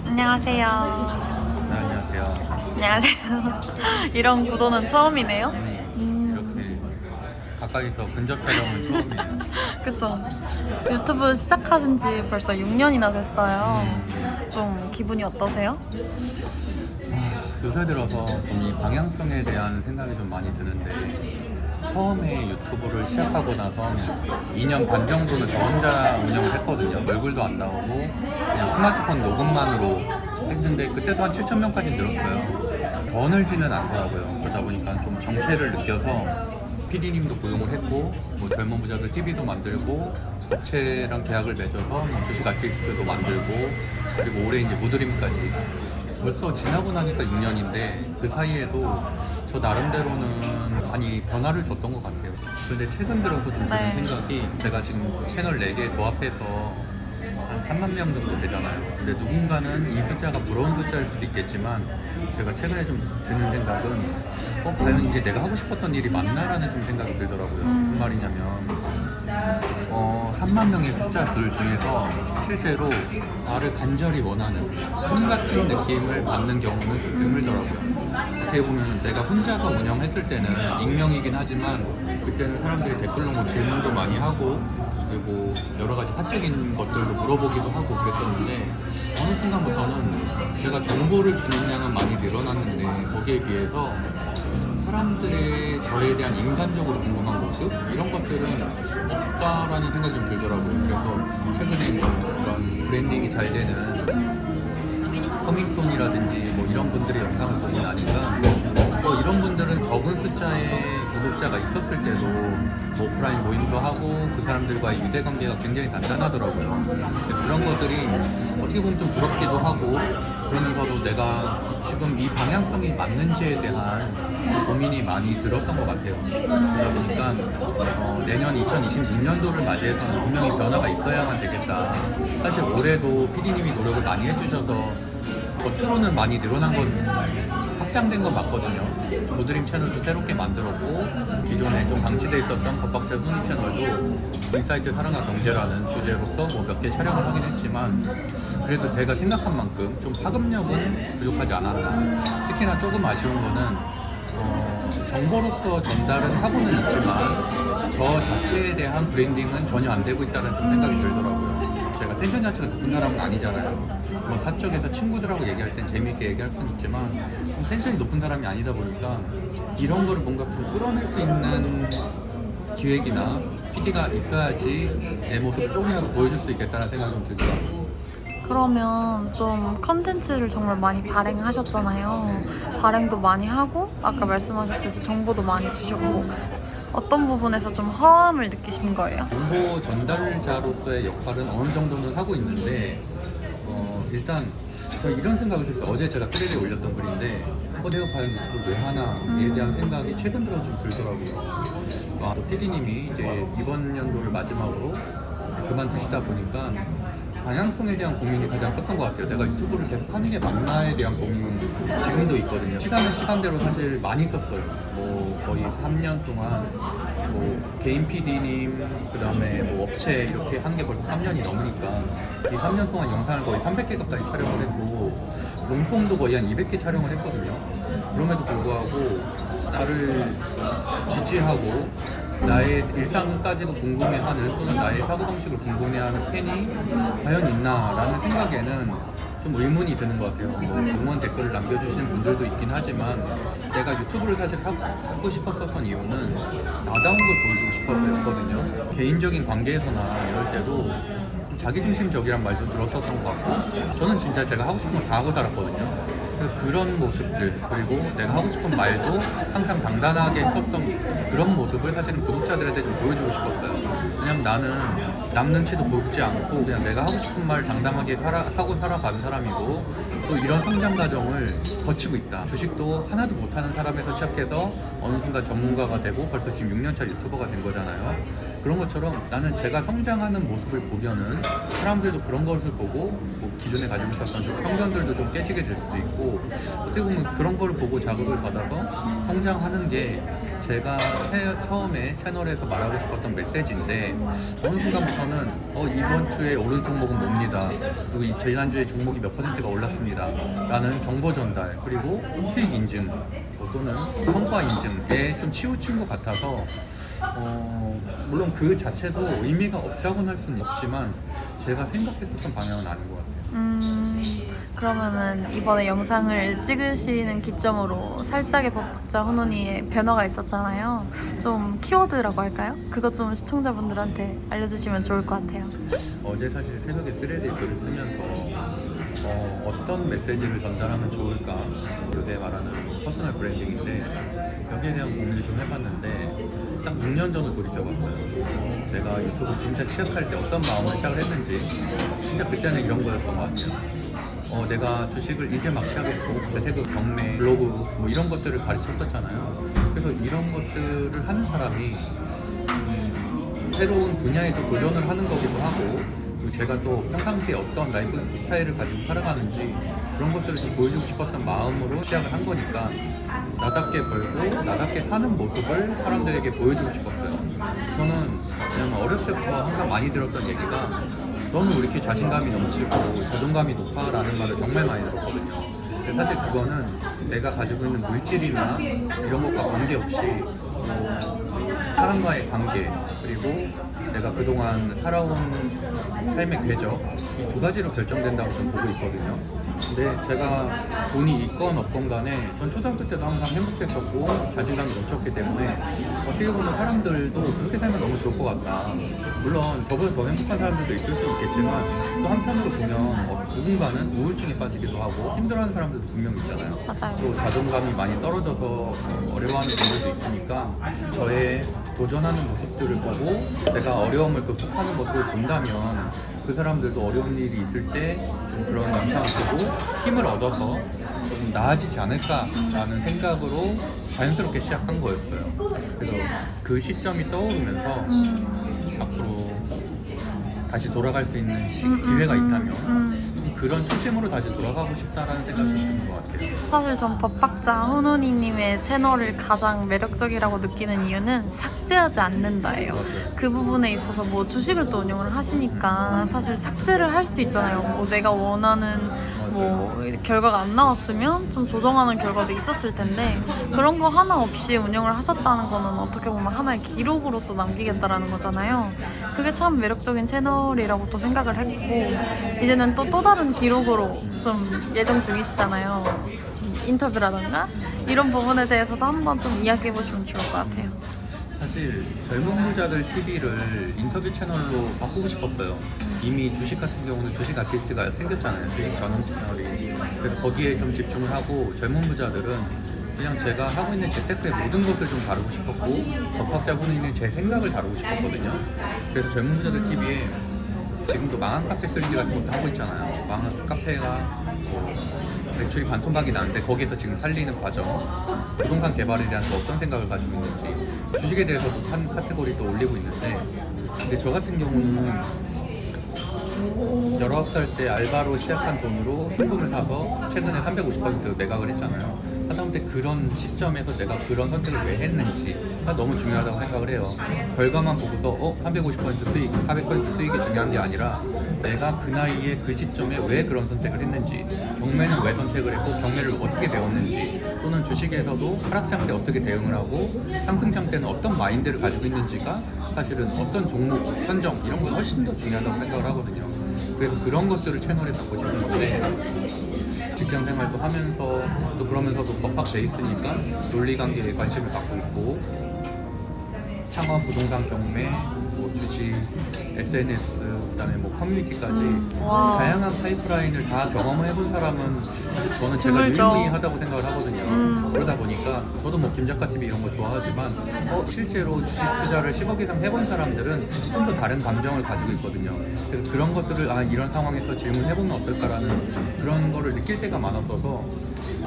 안녕하세요. 네, 안녕하세요. 안녕하세요. 이런 구도는 처음이네요. 이렇게 가까이서 근접 촬영은 처음이에요. 그쵸. 유튜브 시작하신 지 벌써 6년이나 됐어요. 좀 기분이 어떠세요? 요새 들어서 좀 이 방향성에 대한 생각이 좀 많이 드는데, 처음에 유튜브를 시작하고 나서 2년 반 정도는 저 혼자 운영을 했거든요. 얼굴도 안 나오고 그냥 스마트폰 녹음만으로 했는데, 그때도 한 7,000명까지 늘었어요. 더 늘지는 않더라고요. 그러다 보니까 좀 정체를 느껴서 PD님도 고용을 했고, 뭐 젊은 부자들 TV도 만들고, 업체랑 계약을 맺어서 뭐 주식 아티스트도 만들고, 그리고 올해 이제 무드림까지. 벌써 지나고 나니까 6년인데 그 사이에도 저 나름대로는 많이 변화를 줬던 것 같아요. 근데 최근 들어서 좀 드는 네. 생각이, 제가 지금 채널 4개 도합해서 한 3만 명 정도 되잖아요. 근데 누군가는 이 숫자가 부러운 숫자일 수도 있겠지만, 제가 최근에 좀 드는 생각은 과연 이게 내가 하고 싶었던 일이 맞나라는 좀 생각이 들더라고요. 무슨 말이냐면 3만 명의 숫자들 중에서 실제로 나를 간절히 원하는 혼 같은 느낌을 받는 경우는 좀 드물더라고요. 어떻게 보면 내가 혼자서 운영했을 때는 익명이긴 하지만, 그때는 사람들이 댓글로 뭐 질문도 많이 하고, 그리고 여러 가지 사적인 것들도 물어보기도 하고 그랬었는데, 어느 순간부터는 제가 정보를 주는 양은 많이 늘어났는데, 거기에 비해서 사람들의 저에 대한 인간적으로 궁금한 모습? 이런 것들은 없다라는 생각이 좀 들더라고요. 그래서 최근에 뭐 이런 브랜딩이 잘 되는 커밍송이라든지 뭐 이런 분들의 영상을 보고 나니까, 이런 분들은 적은 숫자의 구독자가 있었을 때도 뭐 오프라인 모임도 하고 그 사람들과의 유대관계가 굉장히 단단하더라고요. 그런 것들이 어떻게 보면 좀 부럽기도 하고, 그러면서도 내가 지금 이 방향성이 맞는지에 대한 고민이 많이 들었던 것 같아요. 그러다 보니까 내년 2026년도를 맞이해서는 분명히 변화가 있어야만 되겠다. 사실 올해도 PD님이 노력을 많이 해주셔서 겉으로는 많이 늘어난 건, 확장된 건 맞거든요. 무드림 채널도 새롭게 만들었고, 기존에 좀 방치돼 있었던 법박자 순위 채널도 인사이트 사랑과 경제라는 주제로서 뭐 몇 개 촬영을 하긴 했지만, 그래도 제가 생각한 만큼 좀 파급력은 부족하지 않았나. 특히나 조금 아쉬운 거는 정보로서 전달은 하고는 있지만 저 자체에 대한 브랜딩은 전혀 안 되고 있다는 좀 생각이 들더라고요. 제가 텐션 자체가 높은 사람은 아니잖아요. 뭐 사적에서 친구들하고 얘기할 땐 재미있게 얘기할 수는 있지만, 텐션이 높은 사람이 아니다 보니까 이런 거를 뭔가 좀 끌어낼 수 있는 기획이나 PD가 있어야지 내 모습을 조금이라도 보여줄 수 있겠다는 생각이 좀 들더라고요. 그러면 좀 컨텐츠를 정말 많이 발행하셨잖아요. 발행도 많이 하고 아까 말씀하셨듯이 정보도 많이 주셨고, 어떤 부분에서 좀 허함을 느끼신 거예요? 정보 전달자로서의 역할은 어느 정도는 하고 있는데, 일단 저 이런 생각을 했어요. 어제 제가 스레드에 올렸던 글인데, 내가 과연 유튜브를 왜 하나에 대한 생각이 최근 들어 좀 들더라고요. 또 PD님이 이제 이번 연도를 마지막으로 그만두시다 보니까 방향성에 대한 고민이 가장 컸던 것 같아요. 내가 유튜브를 계속 하는 게 맞나에 대한 고민이 지금도 있거든요. 시간은 시간대로 사실 많이 썼어요. 뭐 거의 3년 동안 뭐 개인 PD님, 그 다음에 뭐 업체 이렇게 한 게 벌써 3년이 넘으니까, 이 3년 동안 영상을 거의 300개 가까이 촬영을 했고, 롱폼도 거의 한 200개 촬영을 했거든요. 그럼에도 불구하고 나를 지지하고 나의 일상까지도 궁금해하는, 또는 나의 사고방식을 궁금해하는 팬이 과연 있나라는 생각에는 좀 의문이 드는 것 같아요. 뭐 응원 댓글을 남겨주시는 분들도 있긴 하지만, 내가 유튜브를 사실 하고 싶었었던 이유는 나다운 걸 보여주고 싶어서였거든요. 개인적인 관계에서나 이럴 때도 자기중심적이란 말도 들었었던 것 같고, 저는 진짜 제가 하고 싶은 걸 다 하고 살았거든요. 그런 모습들, 그리고 내가 하고 싶은 말도 항상 당당하게 했었던 그런 모습을 사실은 구독자들한테 좀 보여주고 싶었어요. 왜냐면 나는 남 눈치도 보지 않고 그냥 내가 하고 싶은 말 당당하게 하고 살아가는 사람이고, 또 이런 성장 과정을 거치고 있다. 주식도 하나도 못하는 사람에서 시작해서 어느 순간 전문가가 되고 벌써 지금 6년차 유튜버가 된 거잖아요. 그런 것처럼 나는 제가 성장하는 모습을 보면은 사람들도 그런 것을 보고 뭐 기존에 가지고 있었던 좀 편견들도 좀 깨지게 될 수도 있고, 어떻게 보면 그런 거를 보고 자극을 받아서 성장하는 게 제가 처음에 채널에서 말하고 싶었던 메시지인데, 어느 순간부터는 이번 주에 오른 종목은 뭡니다, 그리고 지난주에 종목이 몇 %가 올랐습니다 라는 정보 전달, 그리고 수익 인증 또는 성과 인증에 좀 치우친 것 같아서 물론 그 자체도 의미가 없다고는 할 수는 없지만 제가 생각했었던 방향은 아닌 것 같아요. 그러면은 이번에 영상을 찍으시는 기점으로 살짝의 법학자 훈훈이의 변화가 있었잖아요. 좀 키워드라고 할까요? 그것 좀 시청자분들한테 알려주시면 좋을 것 같아요. 어제 사실 새벽에 스레드에 글을 쓰면서 어떤 메시지를 전달하면 좋을까, 요새 말하는 퍼스널 브랜딩인데 여기에 대한 고민을 좀 해봤는데, 딱 6년 전을 돌이켜봤어요. 내가 유튜브 진짜 시작할 때 어떤 마음으로 시작을 했는지, 진짜 그때는 이런 거였던 것 같아요. 내가 주식을 이제 막 시작했고 재테크, 경매, 블로그 뭐 이런 것들을 가르쳤었잖아요. 그래서 이런 것들을 하는 사람이 새로운 분야에서 도전을 하는 거기도 하고, 그리고 제가 또 평상시에 어떤 라이프 스타일을 가지고 살아가는지 그런 것들을 좀 보여주고 싶었던 마음으로 시작을 한 거니까, 나답게 벌고 나답게 사는 모습을 사람들에게 보여주고 싶었어요. 저는 그냥 어렸을 때부터 항상 많이 들었던 얘기가, 너는 왜 이렇게 자신감이 넘치고 자존감이 높아? 라는 말을 정말 많이 들었거든요. 근데 사실 그거는 내가 가지고 있는 물질이나 이런 것과 관계없이 사람과의 관계, 그리고 내가 그동안 살아온 삶의 궤적, 이 두 가지로 결정된다고 저는 보고 있거든요. 근데 제가 돈이 있건 없건 간에 전 초등학교 때도 항상 행복했었고 자신감이 넘쳤기 때문에 어떻게 보면 사람들도 그렇게 살면 너무 좋을 것 같다. 물론 저보다 더 행복한 사람들도 있을 수 있겠지만, 또 한편으로 보면 누군가는 우울증에 빠지기도 하고 힘들어하는 사람들도 분명 있잖아요. 맞아요. 또 자존감이 많이 떨어져서 어려워하는 분들도 있으니까, 저의 도전하는 모습들을 보고 제가 어려움을 극복하는 모습을 본다면 그 사람들도 어려운 일이 있을 때 좀 그런 영상을 보고 힘을 얻어서 좀 나아지지 않을까라는 생각으로 자연스럽게 시작한 거였어요. 그래서 그 시점이 떠오르면서 앞으로 다시 돌아갈 수 있는 기회가 있다면 그런 초심으로 다시 돌아가고 싶다라는 생각이 드는 것 같아요. 사실 전 법학자 훈훈이님의 채널을 가장 매력적이라고 느끼는 이유는 삭제하지 않는다예요. 맞아요. 그 부분에 있어서 뭐 주식을 또 운영을 하시니까 사실 삭제를 할 수도 있잖아요. 뭐 내가 원하는 뭐 결과가 안 나왔으면 좀 조정하는 결과도 있었을 텐데, 그런 거 하나 없이 운영을 하셨다는 거는 어떻게 보면 하나의 기록으로서 남기겠다라는 거잖아요. 그게 참 매력적인 채널이라고 또 생각을 했고, 이제는 또 다른 기록으로 좀 예정 중이시잖아요. 좀 인터뷰라던가 이런 부분에 대해서도 한번 좀 이야기해 보시면 좋을 것 같아요. 사실 젊은 부자들 TV를 인터뷰 채널로 바꾸고 싶었어요. 이미 주식 같은 경우는 주식 아티스트가 생겼잖아요. 주식 전용 채널이. 그래서 거기에 좀 집중을 하고, 젊은 부자들은 그냥 제가 하고 있는 재테크의 모든 것을 좀 다루고 싶었고, 법학자 분이 제 생각을 다루고 싶었거든요. 그래서 젊은 부자들 TV에 지금도 망한 카페 시리즈 같은 것도 하고 있잖아요. 망한 카페가 매출이 반토막이 나는데 거기에서 지금 살리는 과정, 부동산 개발에 대한 또 어떤 생각을 가지고 있는지, 주식에 대해서도 한 카테고리도 올리고 있는데, 근데 저 같은 경우는 19살 때 알바로 시작한 돈으로 현금을 사서 최근에 350% 매각을 했잖아요. 하다못해 그런 시점에서 내가 그런 선택을 왜 했는지가 너무 중요하다고 생각을 해요. 결과만 보고서 350% 수익, 400% 수익이 중요한 게 아니라, 내가 그 나이에 그 시점에 왜 그런 선택을 했는지, 경매는 왜 선택을 했고 경매를 어떻게 배웠는지, 또는 주식에서도 하락장 때 어떻게 대응을 하고 상승장 때는 어떤 마인드를 가지고 있는지가 사실은 어떤 종목 선정 이런 건 훨씬 더 중요하다고 생각을 하거든요. 그래서 그런 것들을 채널에 담고 싶은 건데, 직장 생활도 하면서 또 그러면서도 법학 베이스니까 논리관계에 관심을 갖고 있고, 창업, 부동산 경매, 뭐 주식, SNS, 그다음에 뭐 커뮤니티까지 와. 다양한 파이프라인을 다 경험을 해본 사람은 사실 저는 제가 드물죠. 유일무이하다고 생각을 하거든요. 그러다 보니까 저도 뭐 김작가TV 이런 거 좋아하지만 실제로 주식 투자를 10억 이상 해본 사람들은 좀 더 다른 감정을 가지고 있거든요. 그래서 그런 것들을 이런 상황에서 질문해보면 어떨까라는 그런 거를 느낄 때가 많았어서,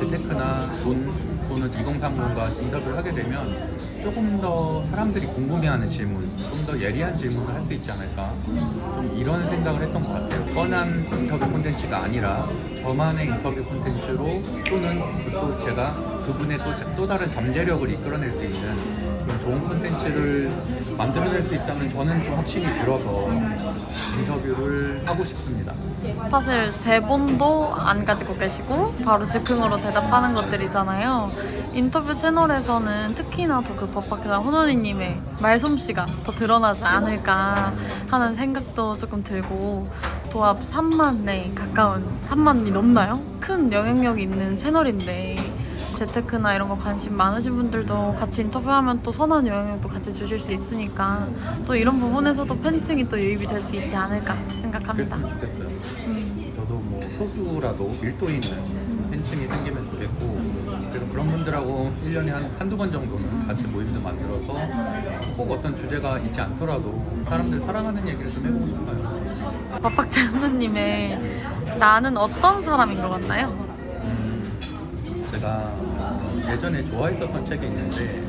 재테크나 돈 또는 2030과 인터뷰를 하게 되면 조금 더 사람들이 궁금해하는 질문, 좀 더 예리 예리한 질문을 할 수 있지 않을까, 좀 이런 생각을 했던 것 같아요. 뻔한 인터뷰 콘텐츠가 아니라 저만의 인터뷰 콘텐츠로, 또는 또 제가 그분의 또 다른 잠재력을 이끌어낼 수 있는 그런 좋은 콘텐츠를 만들어낼 수 있다면 저는 좀 확신이 들어서 인터뷰를 하고 싶습니다. 사실 대본도 안 가지고 계시고 바로 즉흥으로 대답하는 것들이잖아요. 인터뷰 채널에서는 특히나 더 그 법학자 혼원이님의 말솜씨가 더 드러나지 않을까 하는 생각도 조금 들고, 도합 3만에 가까운, 3만이 넘나요? 큰 영향력이 있는 채널인데 재테크나 이런 거 관심 많으신 분들도 같이 인터뷰하면 또 선한 영향력도 같이 주실 수 있으니까 또 이런 부분에서도 팬층이 또 유입이 될 수 있지 않을까 생각합니다. 그랬으면 좋겠어요. 저도 뭐 소수라도 밀도 있는 팬층이 생기면 좋겠고, 그래서 그런 분들하고 1년에 한두 번 정도는 같이 모임도 만들어서 꼭 어떤 주제가 있지 않더라도 사람들 사랑하는 얘기를 좀 해보고 싶어요. 법학자 현우님의 나는 어떤 사람인 것 같나요? 제가 예전에 좋아했었던 책이 있는데,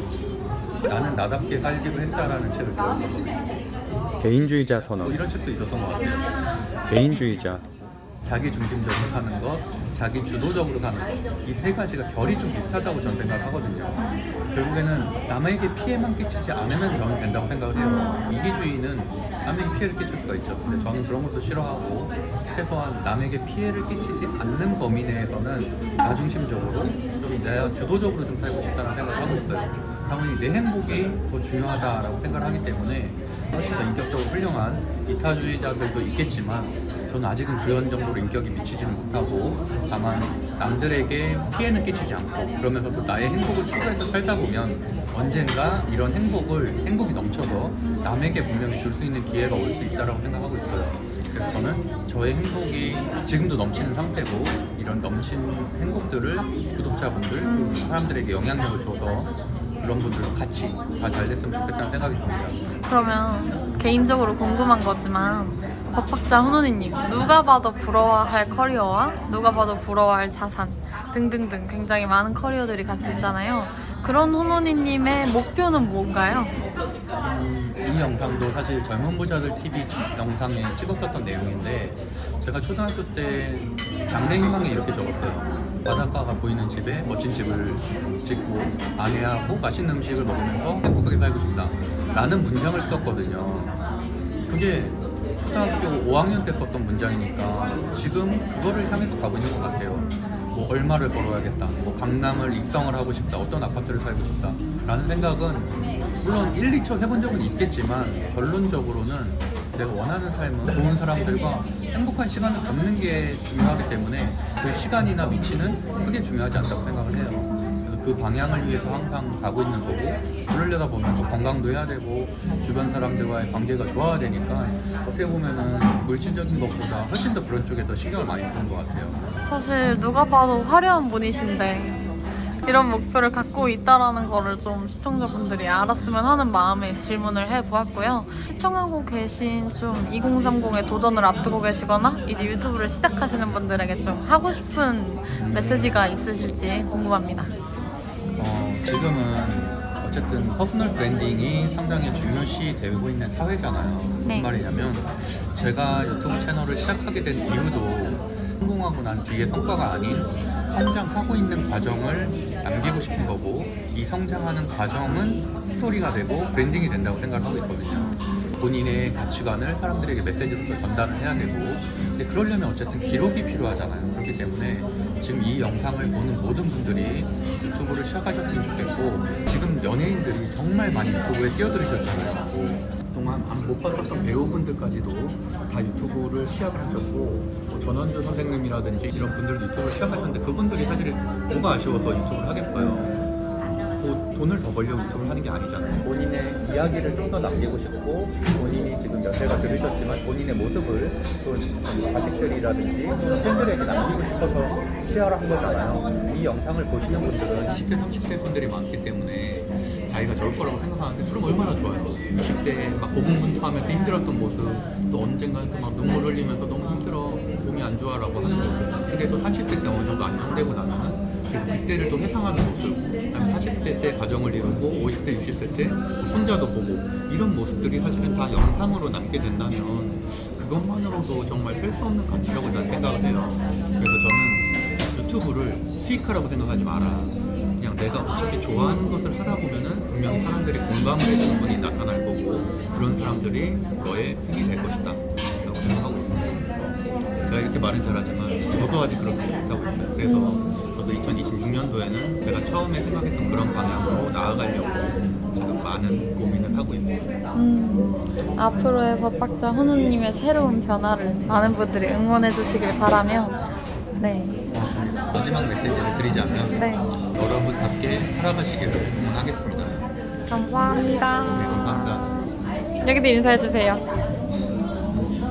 나는 나답게 살기로 했다라는 책을 좋아했었거든요. 개인주의자 선언. 이런 책도 있었던 것 같아요. 개인주의자. 자기 중심적으로 사는 것, 자기 주도적으로 사는 것, 이 세 가지가 결이 좀 비슷하다고 저는 생각을 하거든요. 결국에는 남에게 피해만 끼치지 않으면 저는 된다고 생각을 해요. 이기주의는 남에게 피해를 끼칠 수가 있죠. 근데 저는 그런 것도 싫어하고, 최소한 남에게 피해를 끼치지 않는 범위 내에서는 나 중심적으로 좀 내가 주도적으로 좀 살고 싶다는 생각을 하고 있어요. 당연히 내 행복이 더 중요하다라고 생각을 하기 때문에 훨씬 더 인격적으로 훌륭한 이타주의자들도 있겠지만, 저는 아직은 그런 정도로 인격이 미치지는 못하고, 다만 남들에게 피해는 끼치지 않고 그러면서도 나의 행복을 추구해서 살다 보면 언젠가 이런 행복이 넘쳐서 남에게 분명히 줄 수 있는 기회가 올 수 있다고 생각하고 있어요. 그래서 저는 저의 행복이 지금도 넘치는 상태고, 이런 넘친 행복들을 구독자분들, 그리고 사람들에게 영향력을 줘서 그런 분들도 같이 다 잘 됐으면 좋겠다는 생각이 듭니다. 그러면 개인적으로 궁금한 거지만 법학자 훈훈이님, 누가 봐도 부러워할 커리어와 누가 봐도 부러워할 자산 등등등 굉장히 많은 커리어들이 같이 있잖아요. 그런 훈훈이님의 목표는 뭔가요? 이 영상도 사실 젊은 부자들 TV 영상에 찍었었던 내용인데, 제가 초등학교 때 장래희망에 이렇게 적었어요. 바닷가가 보이는 집에 멋진 집을 짓고 아내하고 맛있는 음식을 먹으면서 행복하게 살고 싶다 라는 문장을 썼거든요. 그게 초등학교 5학년 때 썼던 문장이니까 지금 그거를 향해서 가고 있는 것 같아요. 뭐 얼마를 벌어야겠다, 뭐 강남을 입성을 하고 싶다, 어떤 아파트를 살고 싶다 라는 생각은 물론 1, 2초 해본 적은 있겠지만, 결론적으로는 내가 원하는 삶은 좋은 사람들과 행복한 시간을 갖는 게 중요하기 때문에 그 시간이나 위치는 크게 중요하지 않다고 생각을 해요. 그래서 그 방향을 위해서 항상 가고 있는 거고, 그러려다 보면 또 건강도 해야 되고 주변 사람들과의 관계가 좋아야 되니까, 어떻게 보면은 물질적인 것보다 훨씬 더 그런 쪽에 더 신경을 많이 쓰는 것 같아요. 사실 누가 봐도 화려한 분이신데 이런 목표를 갖고 있다라는 거를 좀 시청자분들이 알았으면 하는 마음에 질문을 해보았고요. 시청하고 계신 좀 2030의 도전을 앞두고 계시거나 이제 유튜브를 시작하시는 분들에게 좀 하고 싶은 메시지가 있으실지 궁금합니다. 지금은 어쨌든 퍼스널 브랜딩이 상당히 중요시 되고 있는 사회잖아요. 네. 무슨 말이냐면, 제가 유튜브 채널을 시작하게 된 이유도 성공하고 난 뒤의 성과가 아닌 성장하고 있는 과정을 남기고 싶은 거고, 이 성장하는 과정은 스토리가 되고 브랜딩이 된다고 생각을 하고 있거든요. 본인의 가치관을 사람들에게 메시지로서 전달을 해야 되고, 근데 그러려면 어쨌든 기록이 필요하잖아요. 그렇기 때문에 지금 이 영상을 보는 모든 분들이 유튜브를 시작하셨으면 좋겠고, 지금 연예인들이 정말 많이 유튜브에 뛰어들으셨잖아요. 그동안 못 봤었던 배우분들까지도 다 유튜브를 시작을 하셨고, 뭐 전원주 선생님이라든지 이런 분들도 유튜브를 시작하셨는데, 그분들이 사실 뭐가 아쉬워서 유튜브를 하겠어요. 돈을 더 벌려고 유튜브를 하는 게 아니잖아요. 본인의 이야기를 좀 더 남기고 싶고, 본인이 지금 연세가 들으셨지만 본인의 모습을 또 자식들이라든지 팬들에게 남기고 싶어서 시작을 한 거잖아요. 이 영상을 보시는 분들은 20대, 30대 분들이 많기 때문에 자기가 저럴 거라고 생각하는데, 그럼 얼마나 좋아요. 20대에 막 고군분투하면서 힘들었던 모습, 또 언젠가는 또 막 눈물 흘리면서 너무 힘들어, 몸이 안 좋아라고 하는 모습, 근데 또 30대 때 어느 정도 안정되고 나면은 그래서 그때를 또 회상하는 모습, 그다음에 40대 때 가정을 이루고 50대, 60대 때 손자도 보고 이런 모습들이 사실은 다 영상으로 남게 된다면 그것만으로도 정말 셀 수 없는 가치라고 저는 생각을 해요. 그래서 저는 유튜브를 수익화라고 생각하지 마라. 그냥 내가 어차피 좋아하는 것을 하다 보면은 분명히 사람들이 공감을 해주는 분이 나타날 거고 그런 사람들이 너의 팬이 될 것이다 라고 생각하고 있습니다. 제가 이렇게 말은 잘하지만 저도 아직 그렇게 못하고 있어요. 그래서 저도 2026년도에는 제가 처음에 생각했던 그런 방향으로 나아가려고 지금 많은 고민을 하고 있습니다. 앞으로의 법박자 헌우님의 새로운 변화를 많은 분들이 응원해 주시길 바라며 네. 마지막 메시지를 드리자면 네. 여러분답게 살아가시기를 응원하겠습니다. 네, 감사합니다. 감사합니다. 여기도 인사해 주세요.